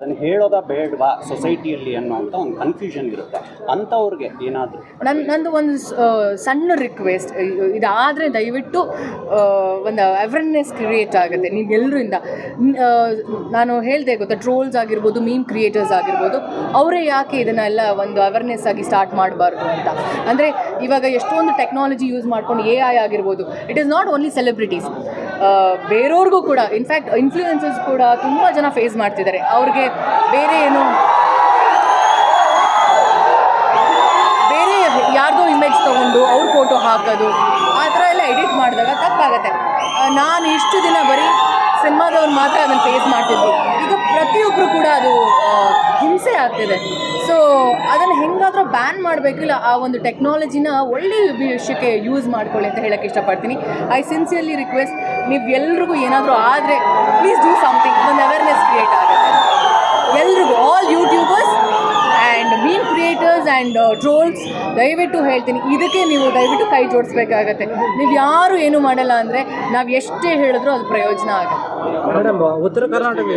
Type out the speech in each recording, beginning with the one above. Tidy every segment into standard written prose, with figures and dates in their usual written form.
ಅದನ್ನು ಹೇಳೋದಾ ಬೇಡವಾ ಸೊಸೈಟಿಯಲ್ಲಿ ಅನ್ನೋಂಥ ಒಂದು ಕನ್ಫ್ಯೂಷನ್ ಇರುತ್ತೆ. ಅಂಥವ್ರಿಗೆ ಏನಾದರೂ ನಂದು ಒಂದು ಸಣ್ಣ ರಿಕ್ವೆಸ್ಟ್, ಇದಾದರೆ ದಯವಿಟ್ಟು ಒಂದು ಅವೇರ್ನೆಸ್ ಕ್ರಿಯೇಟ್ ಆಗುತ್ತೆ ನೀವೆಲ್ಲರಿಂದ. ನಾನು ಹೇಳಿದೆ ಗೊತ್ತಾ, ಟ್ರೋಲ್ಸ್ ಆಗಿರ್ಬೋದು, ಮೀಮ್ ಕ್ರಿಯೇಟರ್ಸ್ ಆಗಿರ್ಬೋದು, ಅವರೇ ಯಾಕೆ ಇದನ್ನೆಲ್ಲ ಒಂದು ಅವೇರ್ನೆಸ್ ಆಗಿ ಸ್ಟಾರ್ಟ್ ಮಾಡಬಾರ್ದು ಅಂತ. ಅಂದರೆ ಇವಾಗ ಎಷ್ಟೊಂದು ಟೆಕ್ನಾಲಜಿ ಯೂಸ್ ಮಾಡ್ಕೊಂಡು AI ಆಗಿರ್ಬೋದು, it is not only celebrities, ಬೇರೆಯವ್ರಿಗೂ ಕೂಡ, ಇನ್ಫ್ಯಾಕ್ಟ್ ಇನ್ಫ್ಲೂಯೆನ್ಸರ್ಸ್ ಕೂಡ ತುಂಬ ಜನ ಫೇಸ್ ಮಾಡ್ತಿದ್ದಾರೆ. ಅವ್ರಿಗೆ ಬೇರೆ ಯಾರ್ದೋ ಇಮೇಜ್ ತೊಗೊಂಡು ಅವ್ರ ಫೋಟೋ ಹಾಕೋದು, ಆ ಥರ ಎಲ್ಲ ಎಡಿಟ್ ಮಾಡಿದಾಗ ತಪ್ಪಾಗತ್ತೆ. ನಾನು ಇಷ್ಟು ದಿನ ಬರೀ ಸಿನಿಮಾದವ್ರು ಮಾತ್ರ ಅದನ್ನು ಫೇಸ್ ಮಾಡ್ತಿದ್ವಿ, ಈಗ ಪ್ರತಿಯೊಬ್ಬರು ಕೂಡ ಅದು ಹಿಂಸೆ ಆಗ್ತಿದೆ. ಸೊ ಅದನ್ನು ಹೆಂಗಾದರೂ ಬ್ಯಾನ್ ಮಾಡಬೇಕಿಲ್ಲ, ಆ ಒಂದು ಟೆಕ್ನಾಲಜಿನ ಒಳ್ಳೆಯ ವಿಷಯಕ್ಕೆ ಯೂಸ್ ಮಾಡ್ಕೊಳ್ಳಿ ಅಂತ ಹೇಳೋಕ್ಕೆ ಇಷ್ಟಪಡ್ತೀನಿ. ಐ ಸಿನ್ಸಿಯರ್ಲಿ ರಿಕ್ವೆಸ್ಟ್, ನೀವು ಎಲ್ರಿಗೂ ಏನಾದರೂ ಆದರೆ ಪ್ಲೀಸ್ ಡೂ ಸಮಥಿಂಗ್, ಒಂದು ಅವೇರ್ನೆಸ್ ಕ್ರಿಯೇಟ್ ಆಗುತ್ತೆ ಎಲ್ರಿಗೂ, all YouTubers and meme creators and trolls. ದಯವಿಟ್ಟು ಹೇಳ್ತೀನಿ, ಇದಕ್ಕೆ ನೀವು ದಯವಿಟ್ಟು ಕೈ ಜೋಡಿಸ್ಬೇಕಾಗತ್ತೆ. ನೀವು ಯಾರು ಏನು ಮಾಡಲ್ಲ ಅಂದರೆ ನಾವು ಎಷ್ಟೇ ಹೇಳಿದ್ರೂ ಅದು ಪ್ರಯೋಜನ ಆಗುತ್ತೆ. ಮೇಡಮ್, ಉತ್ತರ ಕರ್ನಾಟಕ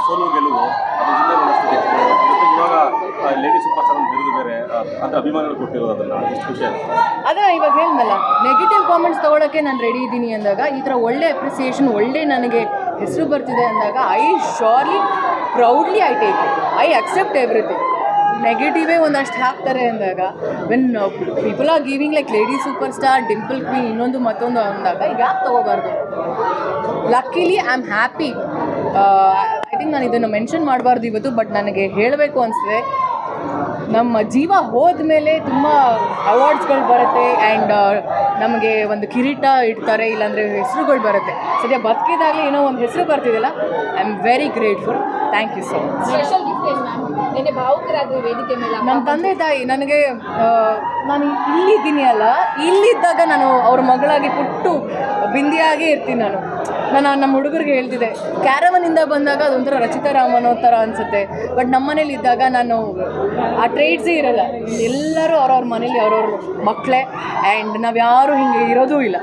ಸೋಲು ಗೆಲುವು ಅದ್ರ ಜೊತೆ ಇವಾಗ ಲೇಡಿ ಸೂಪರ್ ಸ್ಟಾರ್ ಬಿರುದು ಬೇರೆ ಅಂತ ಅಭಿಮಾನಿಗಳು ಕೊಟ್ಟಿರೋದು, ಅದನ್ನು ಎಷ್ಟು ಖುಷಿ ಆಗುತ್ತೆ. ಅದನ್ನು ಇವಾಗ ಹೇಳಿದ್ನಲ್ಲ, ನೆಗೆಟಿವ್ ಕಾಮೆಂಟ್ಸ್ ತೊಗೊಳಕ್ಕೆ ನಾನು ರೆಡಿ ಇದ್ದೀನಿ ಅಂದಾಗ, ಈ ಥರ ಒಳ್ಳೆ ಅಪ್ರಿಸಿಯೇಷನ್, ಒಳ್ಳೆ ನನಗೆ ಹೆಸರು ಬರ್ತಿದೆ ಅಂದಾಗ, I surely proudly I take it, I accept everything. ನೆಗೆಟಿವೇ ಒಂದಷ್ಟು ಹಾಕ್ತಾರೆ ಅಂದಾಗ, when people are giving like lady super star, dimple queen, ಇನ್ನೊಂದು ಮತ್ತೊಂದು ಅಂದಾಗ ಈಗ ಯಾಕೆ ತೊಗೋಬಾರ್ದು? Luckily I am happy. I think ನಾನು ಇದನ್ನು ಮೆನ್ಷನ್ ಮಾಡಬಾರ್ದು ಇವತ್ತು, ಬಟ್ ನನಗೆ ಹೇಳಬೇಕು ಅನಿಸ್ತದೆ, ನಮ್ಮ ಜೀವ ಹೋದ ಮೇಲೆ ತುಂಬ ಅವಾರ್ಡ್ಸ್ಗಳು ಬರುತ್ತೆ ಆ್ಯಂಡ್ ನಮಗೆ ಒಂದು ಕಿರೀಟ ಇಡ್ತಾರೆ, ಇಲ್ಲಾಂದರೆ ಹೆಸರುಗಳು ಬರುತ್ತೆ. ಸದ್ಯ ಬದುಕಿದಾಗಲೇ ಏನೋ ಒಂದು ಹೆಸರು ಬರ್ತಿದೆಯಲ್ಲ, I am very grateful. Thank you so much. Special gift ಏನು ಮ್ಯಾಮ್? ನೆನ್ನೆ ಭಾವುಕರಾದ ವೇದಿಕೆ ಮೇಲೆ ನಮ್ಮ ತಂದೆ ತಾಯಿ ನನಗೆ, ನಾನು ಇಲ್ಲಿದ್ದೀನಿ ಅಲ್ಲ, ಇಲ್ಲಿದ್ದಾಗ ನಾನು ಅವ್ರ ಮಗಳಾಗಿ ಪುಟ್ಟು ಬಿಂದಿಯಾಗೇ ಇರ್ತೀನಿ. ನಾನು ನಮ್ಮ ಹುಡುಗರಿಗೆ ಹೇಳ್ತಿದ್ದೆ, ಕ್ಯಾರವನಿಂದ ಬಂದಾಗ ಅದೊಂಥರ ರಚಿತಾ ರಾಮನ್ ಥರ ಅನಿಸುತ್ತೆ, ಬಟ್ ನಮ್ಮ ಮನೇಲಿ ಇದ್ದಾಗ ನಾನು ಆ ಟ್ರೇಡ್ಸೇ ಇರಲ್ಲ. ಎಲ್ಲರೂ ಅವ್ರವ್ರ ಮನೇಲಿ ಅವ್ರವ್ರ ಮಕ್ಕಳೇ, ಆ್ಯಂಡ್ ನಾವು ಯಾರೂ ಹಿಂಗೆ ಇರೋದೂ ಇಲ್ಲ.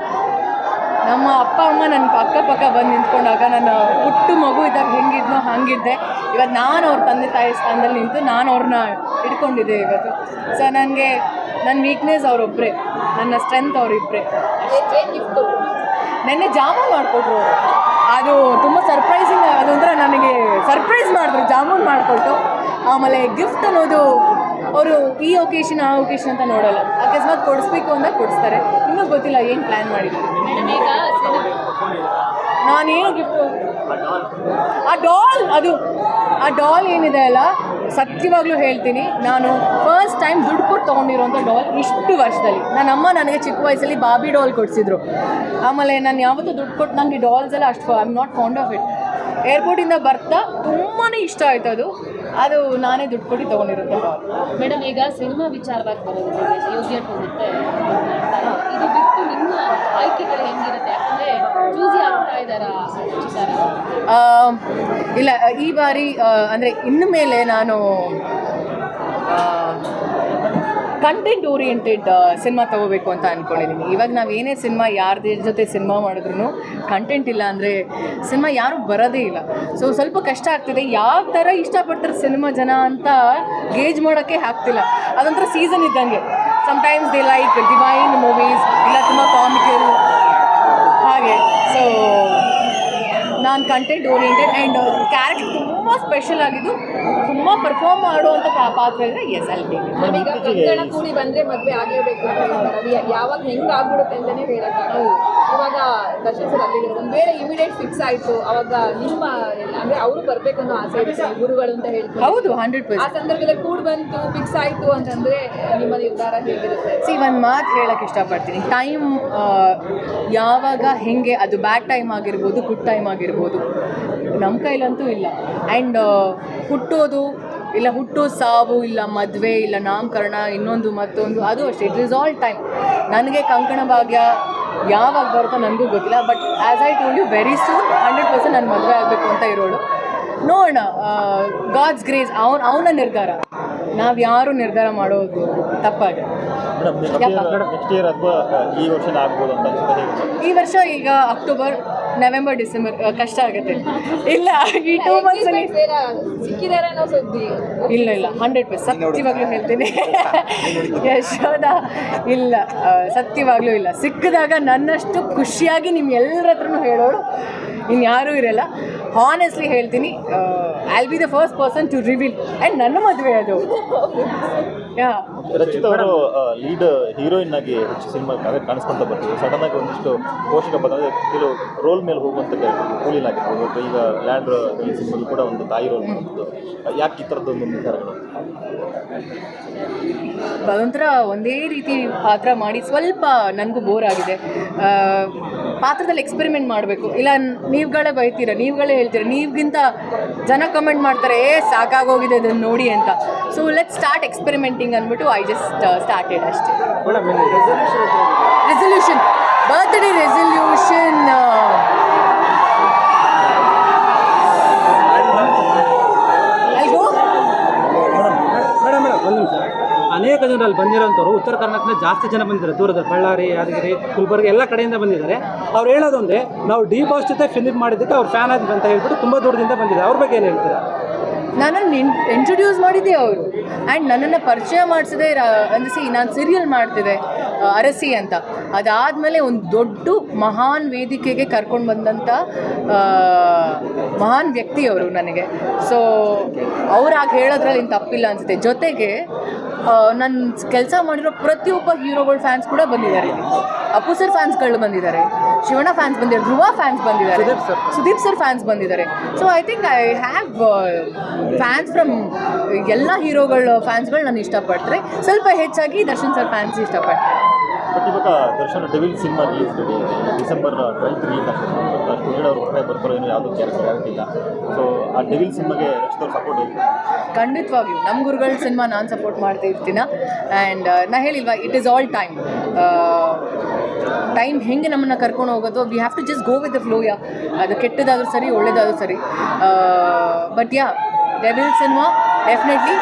ನಮ್ಮ ಅಪ್ಪ ಅಮ್ಮ ನನ್ನ ಅಕ್ಕಪಕ್ಕ ಬಂದು ನಿಂತ್ಕೊಂಡಾಗ ನಾನು ಪುಟ್ಟು ಮಗು ಇದ್ದಾಗ ಹೆಂಗಿದ್ನೋ ಹಾಗಿದ್ದೆ. ಇವತ್ತು ನಾನು ಅವ್ರ ತಂದೆ ತಾಯಿ ಸ್ಥಾನದಲ್ಲಿ ನಿಂತು ನಾನು ಅವ್ರನ್ನ ಇಟ್ಕೊಂಡಿದ್ದೆ ಇವತ್ತು. ಸೊ ನನಗೆ ನನ್ನ ವೀಕ್ನೆಸ್ ಅವರೊಬ್ಬರೇ, ನನ್ನ ಸ್ಟ್ರೆಂತ್ ಅವರಿಬ್ಬರೇ. ಏನು ಗಿಫ್ಟ್ ಕೊಟ್ಟರು? ನೆನ್ನೆ ಜಾಮೂನ್ ಮಾಡಿಕೊಟ್ರು ಅವರು, ಅದು ತುಂಬ ಸರ್ಪ್ರೈಸಿಂಗ್. ಅದೊಂಥರ ನನಗೆ ಸರ್ಪ್ರೈಸ್ ಮಾಡಿದ್ರು, ಜಾಮೂನ್ ಮಾಡಿಕೊಟ್ಟು. ಆಮೇಲೆ ಗಿಫ್ಟ್ ಅನ್ನೋದು ಅವರು ಈ ಒಕೇಶನ್ ಆ ಒಕೇಶನ್ ಅಂತ ನೋಡೋಲ್ಲ, ಅಕಸ್ಮಾತ್ ಕೊಡಿಸ್ಬೇಕು ಅಂದಾಗ ಕೊಡಿಸ್ತಾರೆ. ಇನ್ನೂ ಗೊತ್ತಿಲ್ಲ ಏನು ಪ್ಲ್ಯಾನ್ ಮಾಡಿದ್ರು. ನಾನೇನು ಗಿಫ್ಟು, ಆ ಡಾಲ್ ಏನಿದೆ ಅಲ್ಲ, ಸತ್ಯವಾಗ್ಲೂ ಹೇಳ್ತೀನಿ, ನಾನು ಫಸ್ಟ್ ಟೈಮ್ ದುಡ್ಡು ಕೊಟ್ಟು ತೊಗೊಂಡಿರೋಂಥ ಡಾಲ್ ಇಷ್ಟು ವರ್ಷದಲ್ಲಿ. ನನ್ನ ಅಮ್ಮ ನನಗೆ ಚಿಕ್ಕ ವಯಸ್ಸಲ್ಲಿ ಬಾಬಿ ಡಾಲ್ ಕೊಡಿಸಿದ್ರು. ಆಮೇಲೆ ನಾನು ಯಾವತ್ತೂ ದುಡ್ಡು ಕೊಟ್ಟು, ನನಗೆ ಡಾಲ್ಸ್ ಎಲ್ಲ ಅಷ್ಟು I am not found of it. ಏರ್ಪೋರ್ಟಿಂದ ಬರ್ತಾ ತುಂಬಾ ಇಷ್ಟ ಆಯ್ತು ಅದು ನಾನೇ ದುಡ್ಡು ಕೊಟ್ಟು ತೊಗೊಂಡಿರುತ್ತೆ ಡಾಲ್. ಮೇಡಮ್, ಈಗ ಸಿನಿಮಾ ವಿಚಾರವಾಗಿ ಬರೋದು ಯೋಗ್ಯ ಹೋಗುತ್ತೆ, ಇದು ಬಿಟ್ಟು ನಿಮ್ಮ ಆಯ್ಕೆಗಳು ಹೆಂಗಿರುತ್ತೆ? ಯಾಕಂದರೆ ಚೂಸಿ ಆಗ್ತಾ ಇದ್ದಾರಾ? ಇಲ್ಲ, ಈ ಬಾರಿ ಅಂದರೆ ಇನ್ನು ಮೇಲೆ ನಾನು ಕಂಟೆಂಟ್ ಓರಿಯೆಂಟೆಡ್ ಸಿನಿಮಾ ತೊಗೋಬೇಕು ಅಂತ ಅಂದ್ಕೊಂಡಿದ್ದೀನಿ. ಇವಾಗ ನಾವು ಏನೇ ಸಿನಿಮಾ ಯಾರದೇ ಜೊತೆ ಸಿನಿಮಾ ಮಾಡಿದ್ರು ಕಂಟೆಂಟ್ ಇಲ್ಲ ಅಂದರೆ ಸಿನಿಮಾ ಯಾರೂ ಬರೋದೇ ಇಲ್ಲ. ಸೊ ಸ್ವಲ್ಪ ಕಷ್ಟ ಆಗ್ತಿದೆ. ಯಾವ ಥರ ಇಷ್ಟಪಡ್ತಾರೆ ಸಿನಿಮಾ ಜನ ಅಂತ ಗೇಜ್ ಮಾಡೋಕ್ಕೆ ಆಗ್ತಿಲ್ಲ. ಅದೊಂಥರ ಸೀಸನ್ ಇದ್ದಂಗೆ. Sometimes they like divine movies, ಇಲ್ಲ ತುಂಬ ಕಾಮಿಕಲ್ ಹಾಗೆ. ಸೊ ನಾನು ಕಂಟೆಂಟ್ ಓರಿಯೆಂಟೆಡ್ ಆ್ಯಂಡ್ ಕ್ಯಾರೆಕ್ಟರ್ ತುಂಬ ಸ್ಪೆಷಲ್ ಆಗಿದ್ದು, ತುಂಬ ಪರ್ಫಾರ್ಮ್ ಮಾಡುವಂಥ ಪಾತ್ರ ಇದ್ದರೆ ಎಸ್ ಅಲ್ಲಿ. ನಮೀಗ ಕಂಕಣ ಕೂಡಿ ಬಂದರೆ ಮದುವೆ ಆಗಲೇಬೇಕು ಅಂತ ಹೇಳ್ತಾರೆ. ಯಾವಾಗ ಹೆಂಗೆ ಆಗ್ಬಿಡುತ್ತೆ ಅಂತಲೇ ಹೇಳೋಕ್ಕಾಗಲ್ಲ. ಇವಾಗ ದರ್ಶನ್ ಸರ್ ಅಲ್ಲಿ ಒಂದು ವೇಳೆ ಇಮಿಡಿಯೇಟ್ ಫಿಕ್ಸ್ ಆಯಿತು, ಅವಾಗ ನಿಮ್ಮ ಅಂದರೆ ಅವರು ಬರಬೇಕು ಅನ್ನೋ ಆಸೆ ಇರುತ್ತೆ, ಗುರುಗಳು ಅಂತ ಹೇಳ್ತಾರೆ. ಹೌದು, 100%. ಆ ಸಂದರ್ಭದಲ್ಲಿ ಕೂಡಿ ಬಂತು, ಫಿಕ್ಸ್ ಆಯಿತು ಅಂತಂದರೆ ನಿಮ್ಮ ನಿರ್ಧಾರ ಹೇಗಿರುತ್ತೆ? ಒಂದು ಮಾತು ಹೇಳೋಕ್ಕೆ ಇಷ್ಟಪಡ್ತೀನಿ. ಟೈಮ್ ಯಾವಾಗ ಹೆಂಗೆ, ಅದು ಬ್ಯಾಡ್ ಟೈಮ್ ಆಗಿರ್ಬೋದು, ಗುಡ್ ಟೈಮ್ ಆಗಿರ್ಬೋದು, ನಮ್ಮ ಕೈಲಂತೂ ಇಲ್ಲ. ಆ್ಯಂಡ್ ಹುಟ್ಟೋದು ಇಲ್ಲ, ಸಾವು ಇಲ್ಲ, ಮದುವೆ ಇಲ್ಲ, ನಾಮಕರಣ, ಇನ್ನೊಂದು ಮತ್ತೊಂದು, ಅದು ಅಷ್ಟೇ. It is all time. ನನಗೆ ಕಂಕಣ ಭಾಗ್ಯ ಯಾವಾಗ ಬರುತ್ತೋ ನನಗೂ ಗೊತ್ತಿಲ್ಲ. But as I told you, very soon 100% ನಾನು ಮದುವೆ ಆಗಬೇಕು ಅಂತ ಇರೋಳು. ನೋಡೋಣ, ಗಾಡ್ಸ್ ಗ್ರೇಸ್, ಅವನ ನಿರ್ಧಾರ. ನಾವು ಯಾರು ನಿರ್ಧಾರ ಮಾಡೋದು ತಪ್ಪಾಗಿದೆ. ನೆಕ್ಸ್ಟ್ ಇಯರ್ ಅಥವಾ ಈ ವರ್ಷ ಆಗ್ಬೋದು ಅಂತ ಅನ್ಸುತ್ತೆ. ಈ ವರ್ಷ ಈಗ ಅಕ್ಟೋಬರ್, ನವೆಂಬರ್, ಡಿಸೆಂಬರ್ ಕಷ್ಟ ಆಗುತ್ತೆ. ಇಲ್ಲ ಈ 2 months ಅಲ್ಲಿ ಸಿಕ್ಕಿದಾರೆ ಅನ್ನೋ ಸುದ್ದಿ. ಇಲ್ಲ 100% ಸತ್ಯವಾಗ್ಲೂ ಹೇಳ್ತೀನಿ. ಯಶೋದ ಇಲ್ಲ, ಸತ್ಯವಾಗ್ಲೂ ಇಲ್ಲ. ಸಿಕ್ಕಿದಾಗ ನನ್ನಷ್ಟು ಖುಷಿಯಾಗಿ ನಿಮ್ಮ ಎಲ್ಲರ ಹತ್ರನೂ ಹೇಳೋರು ಇನ್ಯಾರೂ ಇರಲ್ಲ. ಹಾನೆಸ್ಟ್ಲಿ ಹೇಳ್ತೀನಿ, I will be the first person to reveal. And ನನ್ನ ಮದುವೆ ಅದು. ಯಾ ರಚಿತಾ ಅವರು ಲೀಡ್ ಹೀರೋಯಿನ್ ಆಗಿ ಹೆಚ್ಚು ಸಿನಿಮಾ ಕಾಣಿಸ್ಕೊಂತ ಬರ್ತೀವಿ. ಸಡನ್ ಆಗಿ ಒಂದಿಷ್ಟು ಪೋಷಕ ಬಂದರೆ ಕೆಲವು ರೋಲ್ ಮೇಲೆ ಹೋಗುವಂಥ ಕೂಲಿನ್ ಆಗಿರ್ಬೋದು. ಈಗ ಲ್ಯಾಂಡ್ ಸಿನಿಮಾಗೂ ಕೂಡ ಒಂದು ತಾಯಿ ರೋಲ್ ಬಂದಿದ್ದು. ಯಾಕೆ ಈ ಥರದ್ದೊಂದು ನಿರ್ಧಾರಗಳು? ಒಂಥರ ಒಂದೇ ರೀತಿ ಪಾತ್ರ ಮಾಡಿ ಸ್ವಲ್ಪ ನನಗೂ ಬೋರ್ ಆಗಿದೆ. ಪಾತ್ರದಲ್ಲಿ ಎಕ್ಸ್ಪೆರಿಮೆಂಟ್ ಮಾಡಬೇಕು. ಇಲ್ಲ ನೀವುಗಳೇ ಬೈತೀರ, ನೀವುಗಳೇ ಹೇಳ್ತೀರ, ನೀವಿಗಿಂತ ಜನ ಕಮೆಂಟ್ ಮಾಡ್ತಾರೆ ಸಾಕಾಗೋಗಿದೆ ಇದನ್ನು ನೋಡಿ ಅಂತ. ಸೊ ಲೆಟ್ ಸ್ಟಾರ್ಟ್ ಎಕ್ಸ್ಪೆರಿಮೆಂಟಿಂಗ್ ಅಂದ್ಬಿಟ್ಟು ಐ ಜಸ್ಟ್ ಸ್ಟಾರ್ಟೆಡ್ ಅಷ್ಟೇ. Resolution, birthday resolution. ಮೇಡಮ್ ಒಂದು ನಿಮಿಷ. ಅನೇಕ ಜನರಲ್ಲಿ ಬಂದಿರೋಂಥವ್ರು ಉತ್ತರ ಕರ್ನಾಟಕದ ಜಾಸ್ತಿ ಜನ ಬಂದಿದ್ದಾರೆ. ದೂರದ ಬಳ್ಳಾರಿ, ಯಾದಗಿರಿ, ಗುಲ್ಬರ್ಗ ಎಲ್ಲ ಕಡೆಯಿಂದ ಬಂದಿದ್ದಾರೆ. ಅವ್ರು ಹೇಳೋದೊಂದೇ, ನಾವು ಡಿ ಬಾಸ್ ಜೊತೆ ಫಿಲ್ಮ್ ಮಾಡಿದ್ದಕ್ಕೆ ಅವ್ರು ಫ್ಯಾನ್ ಆದ್ವಿ ಅಂತ ಹೇಳ್ಬಿಟ್ಟು ತುಂಬ ದೂರದಿಂದ ಬಂದಿದ್ದಾರೆ. ಅವ್ರ ಬಗ್ಗೆ ಏನು ಹೇಳ್ತೀರಾ? ನನ್ನನ್ನು ಇಂಟ್ರೊಡ್ಯೂಸ್ ಮಾಡಿದ್ದೆ ಅವರು. ಆ್ಯಂಡ್ ನನ್ನನ್ನು ಪರಿಚಯ ಮಾಡಿಸಿದೆ ಅಂದಿಸಿ ನಾನು ಸೀರಿಯಲ್ ಮಾಡ್ತಿದ್ದೆ ಅರಸಿ ಅಂತ. ಅದಾದಮೇಲೆ ಒಂದು ದೊಡ್ಡ ಮಹಾನ್ ವೇದಿಕೆಗೆ ಕರ್ಕೊಂಡು ಬಂದಂಥ ಮಹಾನ್ ವ್ಯಕ್ತಿ ಅವರು ನನಗೆ. ಸೊ ಅವ್ರಾಗಿ ಹೇಳೋದ್ರಲ್ಲಿ ಏನು ತಪ್ಪಿಲ್ಲ ಅನಿಸುತ್ತೆ. ಜೊತೆಗೆ ನನ್ನ ಕೆಲಸ ಮಾಡಿರೋ ಪ್ರತಿಯೊಬ್ಬ ಹೀರೋಗಳ ಫ್ಯಾನ್ಸ್ ಕೂಡ ಬಂದಿದ್ದಾರೆ. ಅಪ್ಪು ಸರ್ ಫ್ಯಾನ್ಸ್ಗಳು ಬಂದಿದ್ದಾರೆ, ಶಿವಣ್ಣ ಫ್ಯಾನ್ಸ್ ಬಂದಿದ್ದಾರೆ, ಧ್ರುವ ಫ್ಯಾನ್ಸ್ ಬಂದಿದ್ದಾರೆ, ಸುದೀಪ್ ಸರ್ ಫ್ಯಾನ್ಸ್ ಬಂದಿದ್ದಾರೆ. So I think I have fans from ಎಲ್ಲ ಹೀರೋಗಳ ಫ್ಯಾನ್ಸ್ಗಳು ನಾನು ಇಷ್ಟಪಡ್ತಾರೆ. ಸ್ವಲ್ಪ ಹೆಚ್ಚಾಗಿ ದರ್ಶನ್ ಸರ್ ಫ್ಯಾನ್ಸ್ ಇಷ್ಟಪಡ್ತಾರೆ. ಬಟ್ ಇವಾಗ Darshan devil cinema release December 12 release ಆಗ್ತದೆ. ಬಟ್ ಸ್ಟುಡಿಯೋ ಅವ್ರ ಹೊರಗಡೆ ಬರ್ತಾರೋ ಏನೋ ಯಾವುದೂ ಕ್ಯಾರೆಕ್ಟರ್ ಆಗ್ತಿಲ್ಲ. ಸೊ ಆ ಡೆವಿಲ್ ಸಿನಿಮಾಗೆ ರಚಿತವ್ರು ಸಪೋರ್ಟ್ ಇರುತ್ತೆ. ಖಂಡಿತವಾಗಿಯೂ ನಮ್ಮ ಗುರುಗಳ ಸಿನಿಮಾ ನಾನು ಸಪೋರ್ಟ್ ಮಾಡ್ತಾ ಇರ್ತೀನ. ಆ್ಯಂಡ್ ನಾ ಹೇಳಿಲ್ವಾ, ಇಟ್ ಈಸ್ ಆಲ್ ಟೈಮ್ ಹೆಂಗೆ ನಮ್ಮನ್ನು ಕರ್ಕೊಂಡು ಹೋಗೋದು, we have to just go with the flow. ಅದು ಕೆಟ್ಟದಾದ್ರೂ ಸರಿ, ಒಳ್ಳೇದಾದ್ರೂ ಸರಿ. But devil cinema definitely